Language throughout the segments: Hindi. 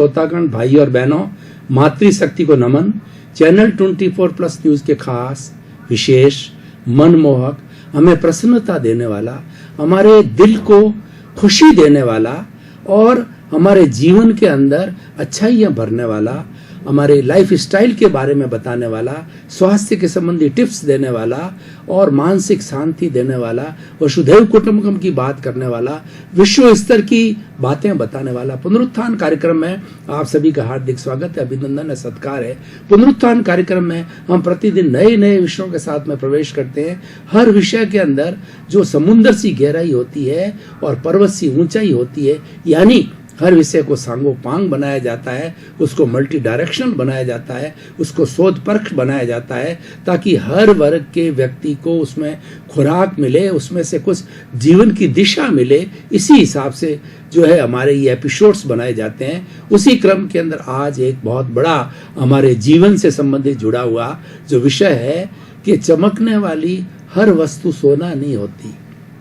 श्रोतागण, भाई और बहनों, मातृशक्ति को नमन। चैनल 24+ न्यूज के खास, विशेष, मनमोहक, हमें प्रसन्नता देने वाला, हमारे दिल को खुशी देने वाला और हमारे जीवन के अंदर अच्छाइयाँ भरने वाला, हमारे लाइफ स्टाइल के बारे में बताने वाला, स्वास्थ्य के संबंधी टिप्स देने वाला और मानसिक शांति देने वाला, वसुधैव कुटुंबकम की बात करने वाला, विश्व स्तर की बातें बताने वाला पुनरुत्थान कार्यक्रम में आप सभी का हार्दिक स्वागत है, अभिनंदन है, सत्कार है। पुनरुत्थान कार्यक्रम में हम प्रतिदिन नए नए विषयों के साथ में प्रवेश करते हैं। हर विषय के अंदर जो समुद्र सी गहराई होती है और पर्वत सी ऊंचाई होती है, यानी हर विषय को सांगोपांग बनाया जाता है, उसको मल्टी डायरेक्शनल बनाया जाता है, उसको शोध परख बनाया जाता है, ताकि हर वर्ग के व्यक्ति को उसमें खुराक मिले, उसमें से कुछ जीवन की दिशा मिले। इसी हिसाब से जो है हमारे ये एपिसोड्स बनाए जाते हैं। उसी क्रम के अंदर आज एक बहुत बड़ा हमारे जीवन से संबंधित जुड़ा हुआ जो विषय है कि चमकने वाली हर वस्तु सोना नहीं होती।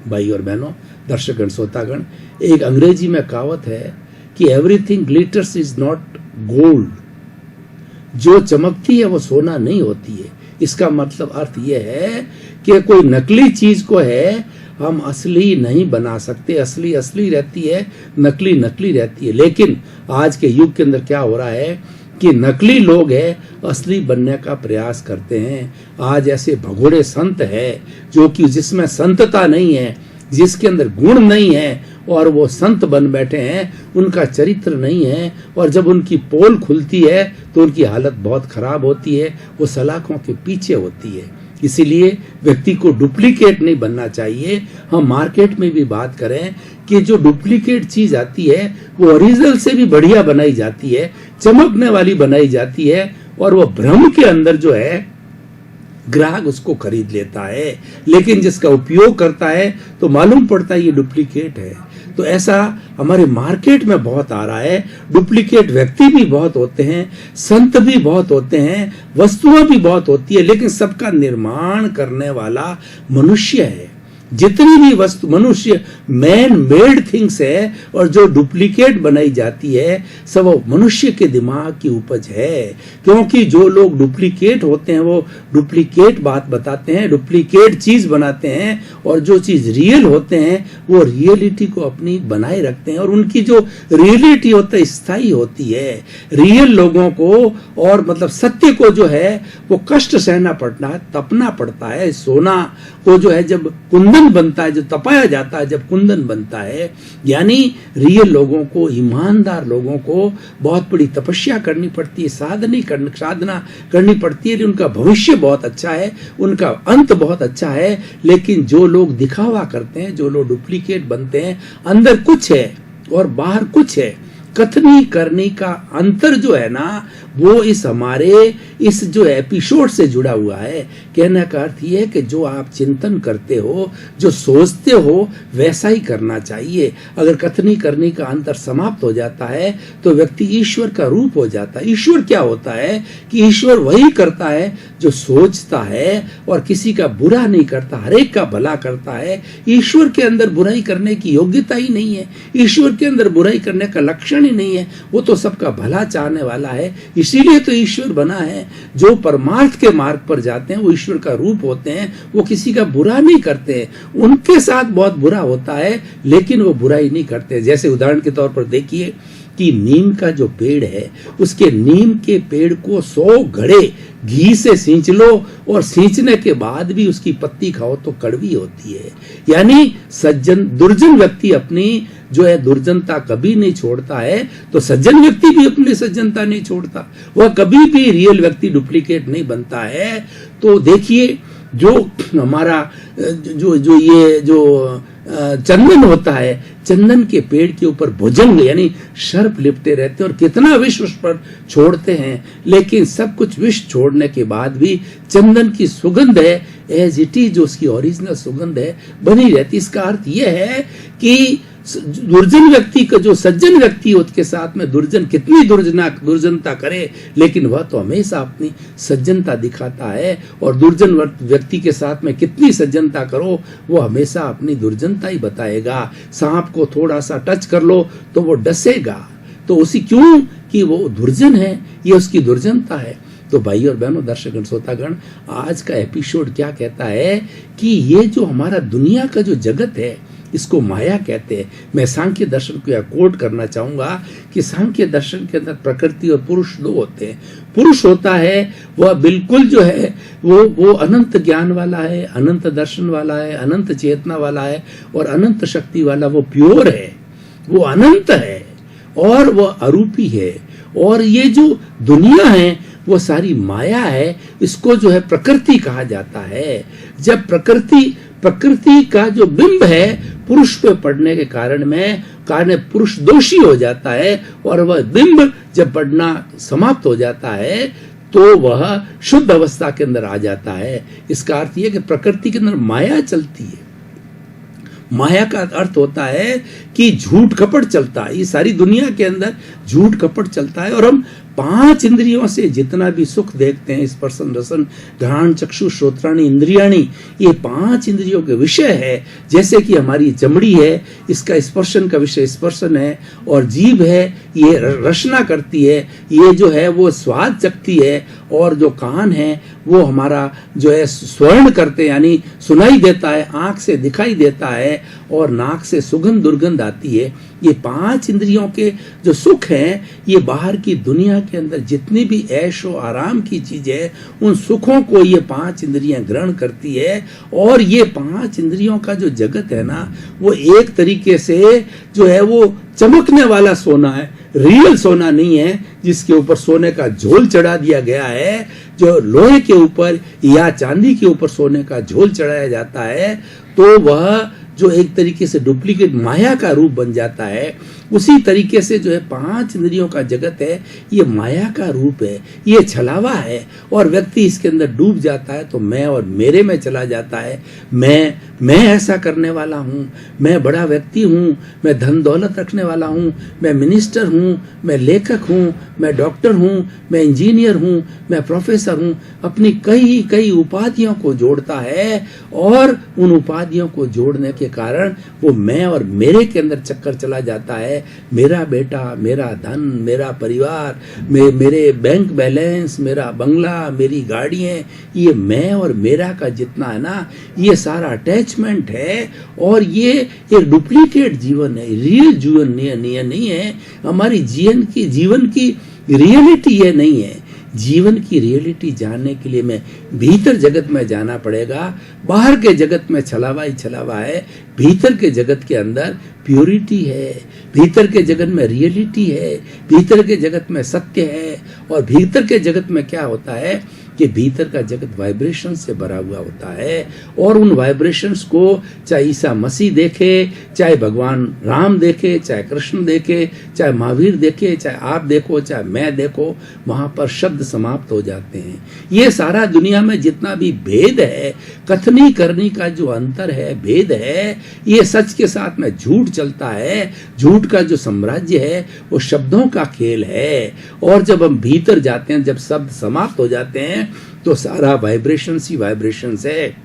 भाई और बहनों, दर्शकगण, श्रोतागण, एक अंग्रेजी में कहावत है कि everything glitters is not gold. जो चमकती है वो सोना नहीं होती है। इसका मतलब अर्थ यह है कि कोई नकली चीज को है हम असली नहीं बना सकते। असली असली रहती है, नकली नकली रहती है। लेकिन आज के युग के अंदर क्या हो रहा है कि नकली लोग हैं असली बनने का प्रयास करते हैं। आज ऐसे भगोड़े संत है जो कि जिसमें संतता नहीं है, जिसके अंदर गुण नहीं है और वो संत बन बैठे हैं, उनका चरित्र नहीं है, और जब उनकी पोल खुलती है तो उनकी हालत बहुत खराब होती है, वो सलाखों के पीछे होती है। इसीलिए व्यक्ति को डुप्लीकेट नहीं बनना चाहिए। हम मार्केट में भी बात करें कि जो डुप्लीकेट चीज आती है वो ओरिजिनल से भी बढ़िया बनाई जाती है, चमकने वाली बनाई जाती है, और वो भ्रम के अंदर जो है ग्राहक उसको खरीद लेता है। लेकिन जिसका उपयोग करता है तो मालूम पड़ता है ये डुप्लीकेट है। तो ऐसा हमारे मार्केट में बहुत आ रहा है। डुप्लीकेट व्यक्ति भी बहुत होते हैं, संत भी बहुत होते हैं, वस्तुएं भी बहुत होती है, लेकिन सबका निर्माण करने वाला मनुष्य है। जितनी भी वस्तु मनुष्य मैन मेड थिंग्स है, और जो डुप्लीकेट बनाई जाती है सब वो मनुष्य के दिमाग की उपज है। क्योंकि जो लोग डुप्लीकेट होते हैं वो डुप्लीकेट बात बताते हैं, डुप्लीकेट चीज बनाते हैं, और जो चीज रियल होते हैं वो रियलिटी को अपनी बनाए रखते हैं, और उनकी जो रियलिटी होता है स्थायी होती है। रियल लोगों को और मतलब सत्य को जो है वो कष्ट सहना पड़ता है, तपना पड़ता है। सोना को जो है जब कुंदन बनता है, जो तपाया जाता है, जब कुंदन बनता है, यानी रियल लोगों को, ईमानदार लोगों को बहुत बड़ी तपस्या करनी पड़ती है, साधना करनी पड़ती है। उनका भविष्य बहुत अच्छा है, उनका अंत बहुत अच्छा है। लेकिन जो लोग दिखावा करते हैं, जो लोग डुप्लीकेट बनते हैं, अंदर कुछ है और बाहर कुछ है, कथनी करने का अंतर जो है ना वो इस हमारे इस जो एपिसोड से जुड़ा हुआ है। कहने का अर्थ ये है कि जो आप चिंतन करते हो, जो सोचते हो, वैसा ही करना चाहिए। अगर कथनी करने का अंतर समाप्त हो जाता है तो व्यक्ति ईश्वर का रूप हो जाता है। ईश्वर क्या होता है कि ईश्वर वही करता है जो सोचता है और किसी का बुरा नहीं करता, हरेक का भला करता है। ईश्वर के अंदर बुराई करने की योग्यता ही नहीं है, ईश्वर के अंदर बुराई करने का लक्षण ही नहीं है। वो तो सबका भला चाहने वाला है, इसीलिए तो ईश्वर बना है। जो परमार्थ के मार्ग पर जाते हैं वो ईश्वर का रूप होते हैं, वो किसी का बुरा नहीं करते हैं। उनके साथ बहुत बुरा होता है लेकिन वो बुराई नहीं करते। जैसे उदाहरण के तौर पर देखिए कि नीम का जो पेड़ है, उसके नीम के पेड़ को 100 घड़े घी से सींच लो और सींचने के बाद भी उसकी पत्ती खाओ तो कड़वी होती है। यानी दुर्जन व्यक्ति अपनी जो है दुर्जनता कभी नहीं छोड़ता है, तो सज्जन व्यक्ति भी अपनी सज्जनता नहीं छोड़ता। वह कभी भी रियल व्यक्ति डुप्लीकेट नहीं बनता है। तो देखिए जो हमारा जो चंदन होता है, चंदन के पेड़ के ऊपर भुजंग यानी सर्प लिपटे रहते हैं और कितना विष उस पर छोड़ते हैं, लेकिन सब कुछ विष छोड़ने के बाद भी चंदन की सुगंध है एज इट इज, जो उसकी ओरिजिनल सुगंध है बनी रहती। इसका अर्थ यह है कि दुर्जन व्यक्ति का जो सज्जन व्यक्ति उसके साथ में दुर्जन कितनी दुर्जनता करे, लेकिन वह तो हमेशा अपनी सज्जनता दिखाता है। और दुर्जन व्यक्ति के साथ में कितनी सज्जनता करो वो हमेशा अपनी दुर्जनता ही बताएगा। सांप को थोड़ा सा टच कर लो तो वो डसेगा। तो उसी क्यों कि वो दुर्जन है, ये उसकी दुर्जनता है। तो भाई और बहनों, दर्शकगण, श्रोतागण, आज का एपिसोड क्या कहता है कि ये जो हमारा दुनिया का जो जगत है इसको माया कहते हैं। मैं सांख्य दर्शन को यह कोट करना चाहूंगा कि सांख्य दर्शन के अंदर प्रकृति और पुरुष दो होते हैं। पुरुष होता है वह बिल्कुल जो है वो अनंत ज्ञान वाला है, अनंत दर्शन वाला है, अनंत चेतना वाला है और अनंत शक्ति वाला। वो प्योर है, वो अनंत है और वो अरूपी है। और ये जो दुनिया है वो सारी माया है, इसको जो है प्रकृति कहा जाता है। जब प्रकृति का जो बिंब है पुरुष पे पड़ने के कारण पुरुष दोषी हो जाता है और वह बिंब जब पड़ना समाप्त हो जाता है तो वह शुद्ध अवस्था के अंदर आ जाता है। इसका अर्थ यह कि प्रकृति के अंदर माया चलती है। माया का अर्थ होता है कि झूठ कपट चलता है। ये सारी दुनिया के अंदर झूठ कपट चलता है और हम 5 इंद्रियों से जितना भी सुख देखते हैं, स्पर्शन रसन घ्राण चक्षु श्रोत्राणि इंद्रियाणि, ये 5 इंद्रियों के विषय है। जैसे कि हमारी चमड़ी है, इसका स्पर्शन का विषय स्पर्शन है, और जीभ है ये रसना करती है, ये जो है वो स्वाद चखती है, और जो कान है वो हमारा जो है स्वर्ण करते यानी सुनाई देता है, आंख से दिखाई देता है, और नाक से सुगंध दुर्गंध आती है। ये 5 इंद्रियों के जो सुख हैं, ये बाहर की दुनिया के अंदर जितनी भी ऐशो आराम की चीजें हैं, उन सुखों को ये 5 इंद्रियां ग्रहण करती है। और ये 5 इंद्रियों का जो जगत है ना, वो एक तरीके से जो है वो चमकने वाला सोना है, रियल सोना नहीं है जिसके ऊपर सोने का झोल चढ़ा दिया गया है। जो लोहे के ऊपर या चांदी के ऊपर सोने का झोल चढ़ाया जाता है तो वह जो एक तरीके से डुप्लीकेट माया का रूप बन जाता है। उसी तरीके से जो है 5 इंद्रियों का जगत है, ये माया का रूप है, ये छलावा है। और व्यक्ति इसके अंदर डूब जाता है तो मैं और मेरे में चला जाता है। मैं ऐसा करने वाला हूँ, मैं बड़ा व्यक्ति हूँ, मैं धन दौलत रखने वाला हूँ, मैं मिनिस्टर हूँ, मैं लेखक हूँ, मैं डॉक्टर हूँ, मैं इंजीनियर हूँ, मैं प्रोफेसर हूँ। अपनी कई उपाधियों को जोड़ता है और उन उपाधियों को जोड़ने के कारण वो मैं और मेरे के अंदर चक्कर चला जाता है। मेरा बेटा, मेरा धन, मेरा परिवार, मेरे बैंक बैलेंस, मेरा बंगला, मेरी गाड़ियां, ये मैं और मेरा का जितना है ना, ये सारा अटैचमेंट है। और ये एक डुप्लीकेट जीवन है, रियल जीवन नहीं है। हमारी जीवन की रियलिटी ये नहीं है। जीवन की रियलिटी जानने के लिए मैं भीतर जगत में जाना पड़ेगा। बाहर के जगत में छलावा ही छलावा है, भीतर के जगत के अंदर प्योरिटी है, भीतर के जगत में रियलिटी है, भीतर के जगत में सत्य है। और भीतर के जगत में क्या होता है कि भीतर का जगत वाइब्रेशन से भरा हुआ होता है। और उन वाइब्रेशंस को चाहे ईसा मसीह देखे, चाहे भगवान राम देखे, चाहे कृष्ण देखे, चाहे महावीर देखे, चाहे आप देखो, चाहे मैं देखो, वहां पर शब्द समाप्त हो जाते हैं। ये सारा दुनिया में जितना भी भेद है, कथनी करनी का जो अंतर है, भेद है, ये सच के साथ में झूठ चलता है। झूठ का जो साम्राज्य है वो शब्दों का खेल है। और जब हम भीतर जाते हैं, जब शब्द समाप्त हो जाते हैं तो सारा वाइब्रेशंस ही वाइब्रेशंस है।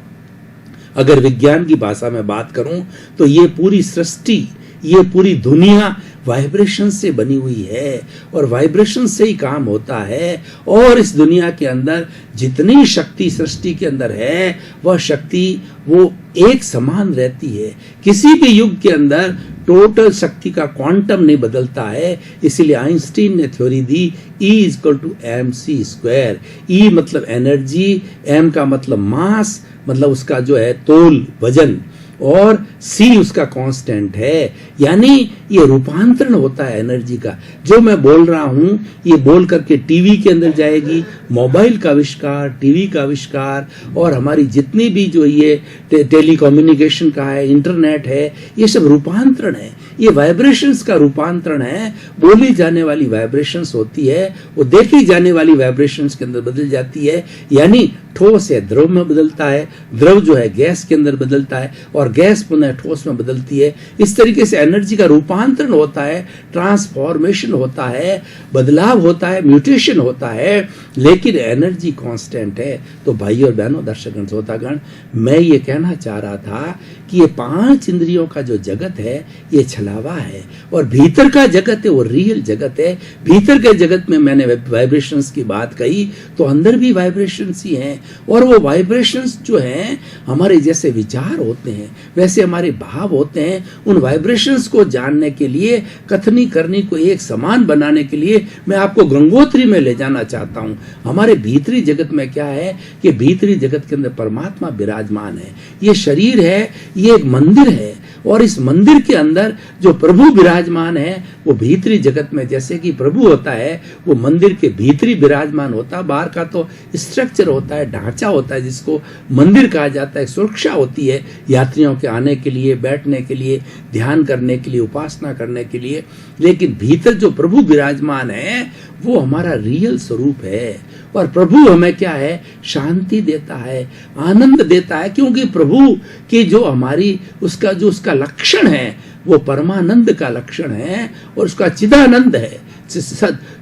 अगर विज्ञान की भाषा में बात करूं तो ये पूरी सृष्टि, ये पूरी दुनिया वाइब्रेशन से बनी हुई है और वाइब्रेशन से ही काम होता है। और इस दुनिया के अंदर जितनी शक्ति सृष्टि के अंदर है, वह शक्ति वो एक समान रहती है। किसी भी युग के अंदर टोटल शक्ति का क्वांटम नहीं बदलता है। इसीलिए आइंस्टीन ने थ्योरी दी E=mc²। E मतलब एनर्जी, M का मतलब मास, मतलब उसका जो है तोल, वजन, और C उसका कांस्टेंट है। यानी ये रूपांतरण होता है एनर्जी का। जो मैं बोल रहा हूं ये बोल करके टीवी के अंदर जाएगी। मोबाइल का आविष्कार, टीवी का आविष्कार, और हमारी जितनी भी जो ये टेलीकम्युनिकेशन का है, इंटरनेट है, ये सब रूपांतरण है। ये वाइब्रेशंस का रूपांतरण है। बोली जाने वाली वाइब्रेशंस होती है, वो देखी जाने वाली वाइब्रेशंस के अंदर बदल जाती है। यानी ठोस है द्रव में बदलता है, द्रव जो है गैस के अंदर बदलता है, और गैस पुनः ठोस में बदलती है। इस तरीके से एनर्जी का रूपांतरण होता है, ट्रांसफॉर्मेशन होता है, बदलाव होता है, म्यूटेशन होता है, लेकिन एनर्जी कांस्टेंट है। तो भाई और बहनों, दर्शकगण, श्रोतागण, मैं ये कहना चाह रहा था कि ये 5 इंद्रियों का जो जगत है ये छलावा है, और भीतर का जगत है वो रियल जगत है। भीतर के जगत में मैंने वाइब्रेशंस की बात कही, तो अंदर भी वाइब्रेशंस ही हैं, और वो वाइब्रेशंस जो हैं हमारे जैसे विचार होते हैं वैसे हमारे भाव होते हैं। उन वाइब्रेशंस को जानने के लिए, कथनी करनी को एक समान बनाने के लिए मैं आपको गंगोत्री में ले जाना चाहता हूं। हमारे भीतरी जगत में क्या है कि भीतरी जगत के अंदर परमात्मा विराजमान है। ये शरीर है, ये एक मंदिर है, और इस मंदिर के अंदर जो प्रभु विराजमान है वो भीतरी जगत में जैसे कि प्रभु होता है वो मंदिर के भीतरी विराजमान होता है। बाहर का तो स्ट्रक्चर होता है, ढांचा होता है जिसको मंदिर कहा जाता है, सुरक्षा होती है यात्रियों के आने के लिए, बैठने के लिए, ध्यान करने के लिए, उपासना करने के लिए। लेकिन भीतर जो प्रभु विराजमान है वो हमारा रियल स्वरूप है, और प्रभु हमें क्या है, शांति देता है, आनंद देता है, क्योंकि प्रभु की जो हमारी उसका लक्षण है वो परमानंद का लक्षण है, और उसका चिदानंद है।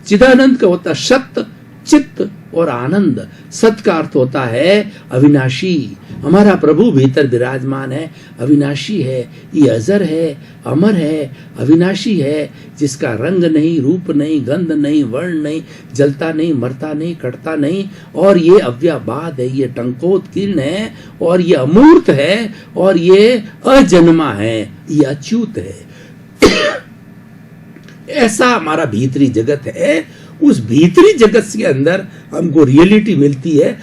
चिदानंद का होता है सत्य, चित्त और आनंद। सत्य का अर्थ होता है अविनाशी। हमारा प्रभु भीतर विराजमान है, अविनाशी है, ये अजर है, अमर है, अविनाशी है, जिसका रंग नहीं, रूप नहीं, गंध नहीं, वर्ण नहीं, जलता नहीं, मरता नहीं, कटता नहीं, और ये अव्याबाद है, ये टंकोत्कीर्ण है, और ये अमूर्त है, और ये अजन्मा है, ये अच्युत है। ऐसा हमारा भीतरी जगत है। उस भीतरी जगत के अंदर हमको रियलिटी मिलती है।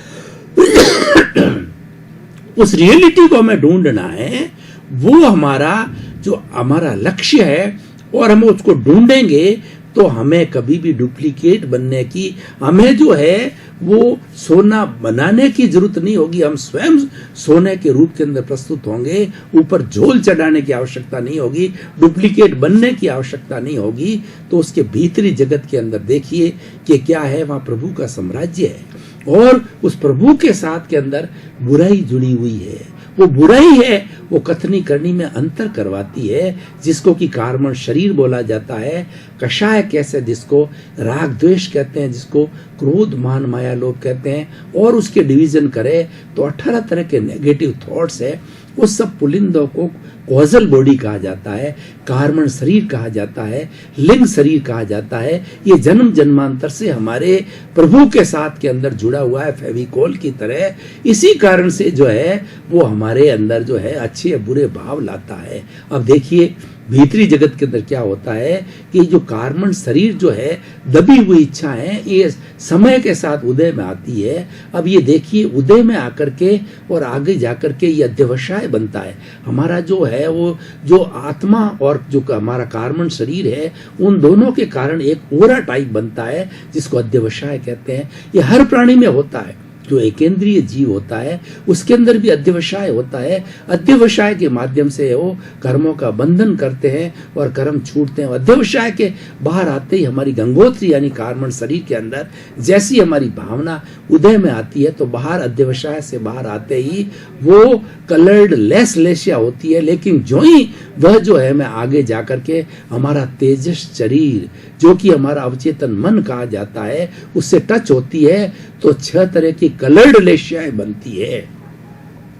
उस रियलिटी को हमें ढूंढना है, वो हमारा लक्ष्य है, और हम उसको ढूंढेंगे तो हमें कभी भी डुप्लीकेट बनने की, हमें जो है वो सोना बनाने की जरूरत नहीं होगी। हम स्वयं सोने के रूप के अंदर प्रस्तुत होंगे, ऊपर झोल चढ़ाने की आवश्यकता नहीं होगी, डुप्लीकेट बनने की आवश्यकता नहीं होगी। तो उसके भीतरी जगत के अंदर देखिए कि क्या है, वहां प्रभु का साम्राज्य है, और उस प्रभु के साथ के अंदर बुराई जुड़ी हुई है। वो बुराई है, वो कथनी करनी में अंतर करवाती है, जिसको कि कार्मण शरीर बोला जाता है, कषाय कैसे जिसको राग द्वेष कहते हैं, जिसको क्रोध मान माया लोभ कहते हैं, और उसके डिवीजन करे तो 18 तरह के नेगेटिव थॉट्स है। उस सब पुलिंदों को कॉजल बॉडी कहा जाता है, कार्मण शरीर कहा जाता है, लिंग शरीर कहा जाता है। ये जन्म जन्मांतर से हमारे प्रभु के साथ के अंदर जुड़ा हुआ है, फेविकोल की तरह। इसी कारण से जो है वो हमारे अंदर जो है अच्छे बुरे भाव लाता है। अब देखिए भीतरी जगत के अंदर क्या होता है कि जो कार्मण शरीर जो है, दबी हुई इच्छा है, ये समय के साथ उदय में आती है। अब ये देखिए उदय में आकर के और आगे जाकर के ये अध्यवसाय बनता है। हमारा जो है वो जो आत्मा और जो हमारा कार्मण शरीर है, उन दोनों के कारण एक ओरा टाइप बनता है, जिसको अध्यवसाय कहते हैं। ये हर प्राणी में होता है। जो एकेंद्रीय जीव होता है उसके अंदर भी अध्यवसाय होता है। अध्यवसाय के माध्यम से वो कर्मों का बंधन करते हैं और कर्म छूटते हैं। अध्यवसाय के बाहर आते ही हमारी गंगोत्री यानी कार्मण शरीर के अंदर जैसी हमारी भावना उदय में आती है, तो बाहर अध्यवसाय से बाहर आते ही वो कलर्ड लेस लेशिया होती है। लेकिन जो ही वह जो है मैं आगे जाकर के हमारा तेजस शरीर जो कि हमारा अवचेतन मन कहा जाता है उससे टच होती है, तो 6 तरह की कलर्ड लेशियाएं बनती है।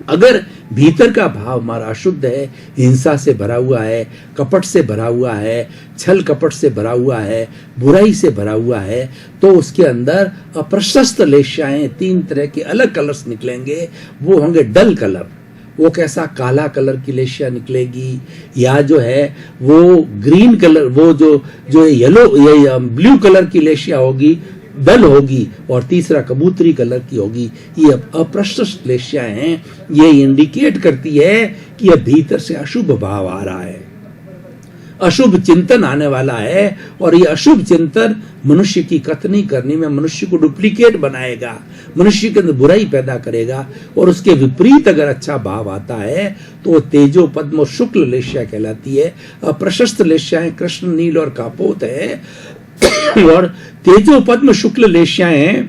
अगर भीतर का भाव हमारा अशुद्ध है, हिंसा से भरा हुआ है, कपट से भरा हुआ है, छल कपट से भरा हुआ है, बुराई से भरा हुआ है, तो उसके अंदर अप्रशस्त लेशियाएं 3 तरह के अलग कलर्स निकलेंगे। वो होंगे डल कलर, वो कैसा काला कलर की लेशिया निकलेगी, या जो है वो ग्रीन कलर, वो जो येलो या ब्लू कलर की लेशिया होगी, डल होगी, और तीसरा कबूतरी कलर की होगी। ये अप्रशस्त लेशियाएं हैं। ये इंडिकेट करती है कि यह भीतर से अशुभ भाव आ रहा है, अशुभ चिंतन आने वाला है, और ये अशुभ चिंतन मनुष्य की कथनी करनी में मनुष्य को डुप्लीकेट बनाएगा, मनुष्य के अंदर बुराई पैदा करेगा। और उसके विपरीत अगर अच्छा भाव आता है तो वो तेजो पद्म शुक्ल लेशिया कहलाती है। अप्रशस्त लेशियाएं कृष्ण, नील और कापोत है, और तेजो पद्म शुक्ल लेशियाएं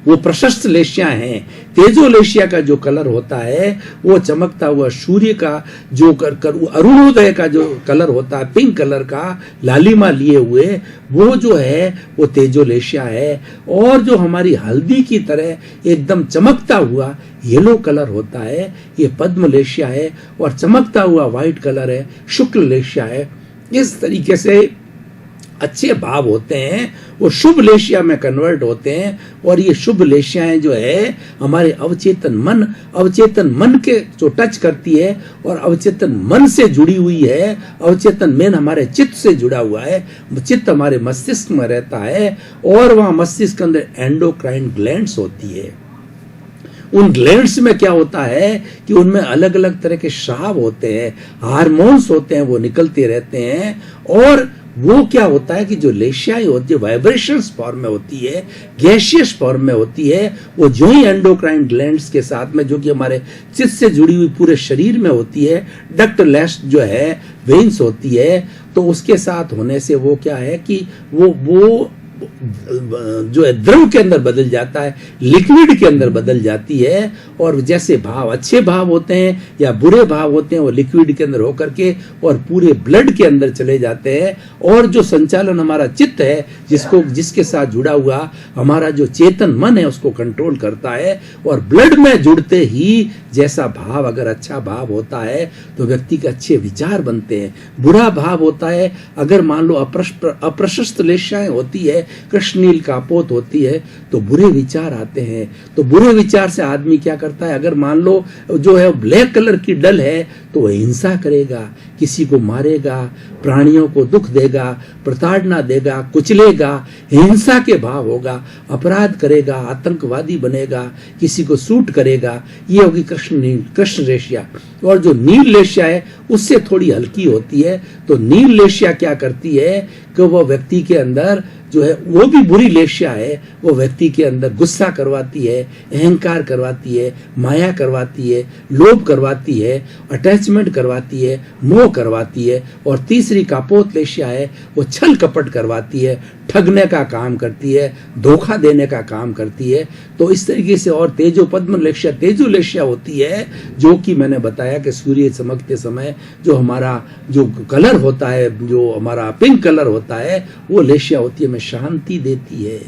वो प्रशस्त लेशियां हैं। तेजोलेशिया का जो कलर होता है वो चमकता हुआ सूर्य का जो अरुणोदय का जो कलर होता है, पिंक कलर का लालिमा लिए हुए, वो जो है वो तेजोलेशिया है। और जो हमारी हल्दी की तरह एकदम चमकता हुआ येलो कलर होता है, ये पद्मलेशिया है। और चमकता हुआ व्हाइट कलर है, शुक्ल लेशिया है। इस तरीके से अच्छे भाव होते हैं वो शुभ लेशिया में कन्वर्ट होते हैं। और ये शुभ लेशियाएं जो है हमारे अवचेतन मन के जो टच करती है और अवचेतन मन से जुड़ी हुई है। अवचेतन मन हमारे चित्त से जुड़ा हुआ है, चित्त हमारे मस्तिष्क में रहता है और वहां मस्तिष्क के अंदर एंडोक्राइन ग्लैंड्स होती है। उन ग्लैंड्स में क्या होता है कि उनमें अलग अलग तरह के स्राव होते हैं, हार्मोन्स होते हैं, वो निकलते रहते हैं। और वो क्या होता है कि जो लेशियाएं होती है वाइब्रेशंस फॉर्म में होती है, गैसियस फॉर्म में होती है, वो जो ही एंडोक्राइन ग्लैंड्स के साथ में, जो कि हमारे चित्त से जुड़ी हुई पूरे शरीर में होती है, डक्ट लेस जो है वेन्स होती है, तो उसके साथ होने से वो क्या है कि वो जो है द्रव के अंदर बदल जाता है, लिक्विड के अंदर बदल जाती है। और जैसे भाव अच्छे भाव होते हैं या बुरे भाव होते हैं वो लिक्विड के अंदर होकर के और पूरे ब्लड के अंदर चले जाते हैं। और जो संचालन हमारा चित्त है, जिसके साथ जुड़ा हुआ हमारा जो चेतन मन है, उसको कंट्रोल करता है। और ब्लड में जुड़ते ही जैसा भाव, अगर अच्छा भाव होता है तो व्यक्ति के अच्छे विचार बनते हैं। बुरा भाव होता है, अगर मान लो अप्रशस्त लेशियाएं होती है, कृष्णनील कापोत होती है, तो बुरे विचार आते हैं। तो बुरे विचार से आदमी क्या करता है, अगर मान लो जो है ब्लैक कलर की डल है तो वह हिंसा करेगा, किसी को मारेगा, प्राणियों को दुख देगा, प्रताड़ना देगा, कुचलेगा, हिंसा के भाव होगा, अपराध करेगा, आतंकवादी बनेगा, किसी को सूट करेगा। ये होगी कृष्ण लेशिया। और जो नील लेशिया है उससे थोड़ी हल्की होती है। तो नील लेशिया क्या करती है कि वो व्यक्ति के अंदर जो है, वो भी बुरी लेशिया है, वो व्यक्ति के अंदर गुस्सा करवाती है, अहंकार करवाती है, माया करवाती है, लोभ करवाती है, अटैचमेंट करवाती है, मोह करवाती है। और तीसरी कापोत लेशिया है, वो छल कपट करवाती है, ठगने का काम करती है, धोखा देने का काम करती है। तो इस तरीके से और तेजो पद्म लेशिया तेजो लेशिया होती है, जो कि मैंने बताया कि सूर्य चमकते समय जो हमारा जो कलर होता है, जो हमारा पिंक कलर होता है, वो लेशिया होती है, हमें शांति देती है।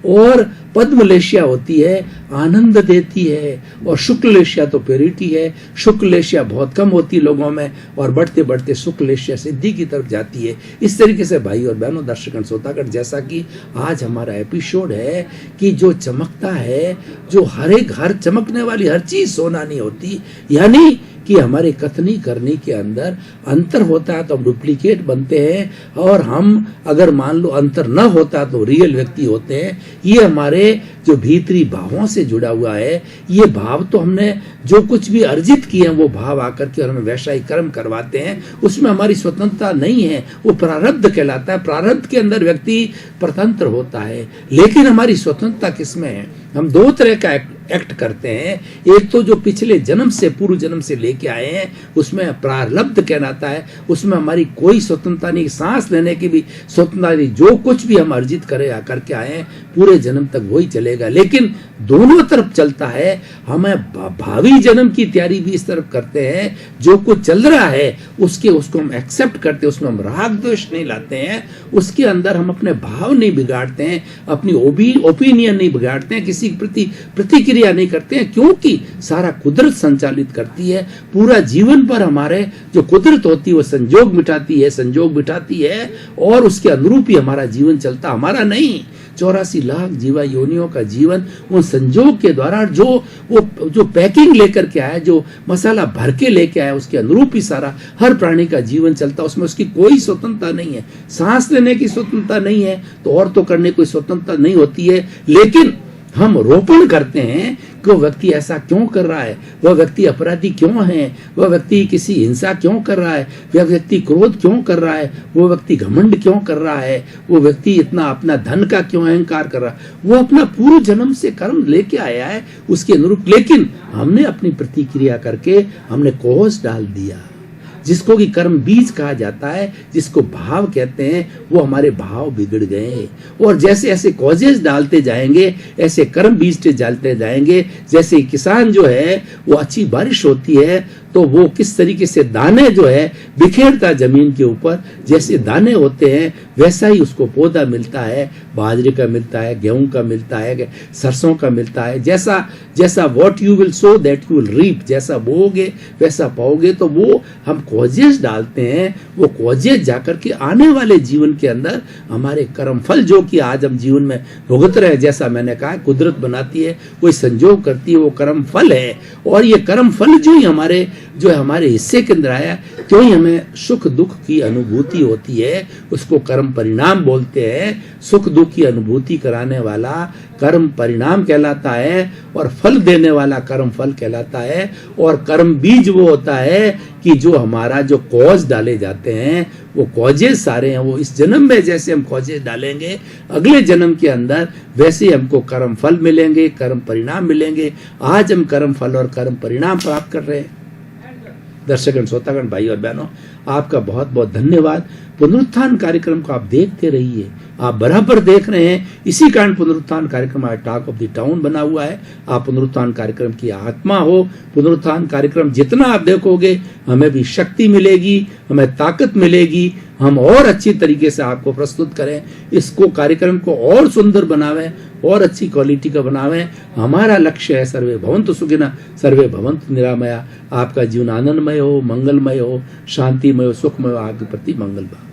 और पद्म लेशिया होती है, आनंद देती है। और शुक्ल लेशिया तो प्योरिटी है। शुक्ल लेशिया बहुत कम होती है लोगों में और बढ़ते बढ़ते शुक्ल लेशिया सिद्धि की तरफ जाती है। इस तरीके से भाई और बहनों, दर्शकगण, श्रोतागण, जैसा कि आज हमारा एपिसोड है कि जो चमकता है, जो हर चमकने वाली हर चीज सोना नहीं होती, यानी कि हमारे कथनी करने के अंदर अंतर होता है तो हम डुप्लीकेट बनते हैं। और हम अगर मान लो अंतर न होता तो रियल व्यक्ति होते हैं। ये हमारे जो भीतरी भावों से जुड़ा हुआ है, ये भाव तो हमने जो कुछ भी अर्जित किए हैं वो भाव आकर के और हमें वैसा ही कर्म करवाते हैं। उसमें हमारी स्वतंत्रता नहीं है, वो प्रारब्ध कहलाता है। प्रारब्ध के अंदर व्यक्ति स्वतंत्र होता है, लेकिन हमारी स्वतंत्रता किसमें है? हम दो तरह का एक्ट करते हैं। एक तो जो पिछले जन्म से, पूर्व जन्म से लेके आए हैं, उसमें प्रारब्ध कहलाता है। उसमें हमारी कोई स्वतंत्रता नहीं, सांस लेने की भी स्वतंत्रता नहीं। जो कुछ भी हम अर्जित करके आए हैं पूरे जन्म तक वही चलेगा। लेकिन दोनों तरफ चलता है। हमें भावी जन्म की तैयारी भी इस तरफ करते हैं। जो कुछ चल रहा है उसको हम एक्सेप्ट करते हैं, उसमें हम राग द्वेष नहीं लाते हैं, उसके अंदर हम अपने भाव नहीं बिगाड़ते हैं, अपनी ओपिनियन नहीं बिगाड़ते हैं, किसी के प्रति प्रतिक्रिया नहीं करते हैं, क्योंकि सारा कुदरत संचालित करती है। पूरा जीवन पर हमारे जो कुदरत होती है वो संजोग बिठाती है और उसके अनुरूप ही हमारा जीवन चलता, हमारा नहीं। 84 लाख जीवा योनियों का जीवन उन संजोग के द्वारा जो पैकिंग लेकर के आया, जो मसाला भर के लेके आया, उसके अनुरूप ही सारा हर प्राणी का जीवन चलता। उसमें उसकी कोई स्वतंत्रता नहीं है। सांस लेने की स्वतंत्रता नहीं है तो और तो करने कोई स्वतंत्रता नहीं होती है। लेकिन हम रोपण करते हैं कि वो व्यक्ति ऐसा क्यों कर रहा है, वह व्यक्ति अपराधी क्यों है, वह व्यक्ति किसी हिंसा क्यों कर रहा है, वह व्यक्ति क्रोध क्यों कर रहा है, वो व्यक्ति घमंड क्यों कर रहा है, वो व्यक्ति इतना अपना धन का क्यों अहंकार कर रहा है। वो अपना पूर्व जन्म से कर्म लेके आया है उसके अनुरूप, लेकिन हमने अपनी प्रतिक्रिया करके हमने कोस डाल दिया। जिसको कि कर्म बीज कहा जाता है, जिसको भाव कहते हैं, वो हमारे भाव बिगड़ गए। और जैसे ऐसे कॉजेज डालते जाएंगे, ऐसे कर्म बीज डालते जाएंगे, जैसे किसान जो है वो अच्छी बारिश होती है तो वो किस तरीके से दाने जो है बिखेरता जमीन के ऊपर, जैसे दाने होते हैं वैसा ही उसको पौधा मिलता है, बाजरे का मिलता है, गेहूं का मिलता है, सरसों का मिलता है। जैसा जैसा what you will sow that you will reap, जैसा बोओगे वैसा पाओगे। तो वो हम कॉजेज डालते हैं, वो कॉजेज जाकर के आने वाले जीवन के अंदर हमारे कर्म फल जो कि आज हम जीवन में भुगत रहे हैं, जैसा मैंने कहा कुदरत बनाती है, कोई संजोग करती है, वो कर्म फल है। और ये कर्म फल जो ही हमारे हिस्से के अंदर आया, क्यों ही हमें सुख दुख की अनुभूति होती है, उसको कर्म परिणाम बोलते हैं। सुख दुख की अनुभूति कराने वाला कर्म परिणाम कहलाता है और फल देने वाला कर्म फल कहलाता है। और कर्म बीज वो होता है कि जो हमारा जो कॉज डाले जाते हैं, वो कॉजेज सारे हैं, वो इस जन्म में जैसे हम कॉजेज डालेंगे, अगले जन्म के अंदर वैसे ही हमको कर्म फल मिलेंगे, कर्म परिणाम मिलेंगे। आज हम कर्म फल और कर्म परिणाम प्राप्त कर रहे हैं। दर्शकगण, श्रोतागण, भाई और बहनों, आपका बहुत बहुत धन्यवाद। पुनरुत्थान कार्यक्रम को आप देखते रहिए, आप बराबर देख रहे हैं। इसी कारण पुनरुत्थान कार्यक्रम आज टॉक ऑफ द टाउन बना हुआ है। आप पुनरुत्थान कार्यक्रम की आत्मा हो। पुनरुत्थान कार्यक्रम जितना आप देखोगे, हमें भी शक्ति मिलेगी, हमें ताकत मिलेगी, हम और अच्छी तरीके से आपको प्रस्तुत करें, इसको कार्यक्रम को और सुंदर बनावें और अच्छी क्वालिटी का बनावें। हमारा लक्ष्य है सर्वे भवन्तु सुखिनः, सर्वे भवन्तु निरामया। आपका जीवन आनंदमय हो, मंगलमय हो, शांतिमय हो, सुखमय हो, आपके प्रति मंगल भाव।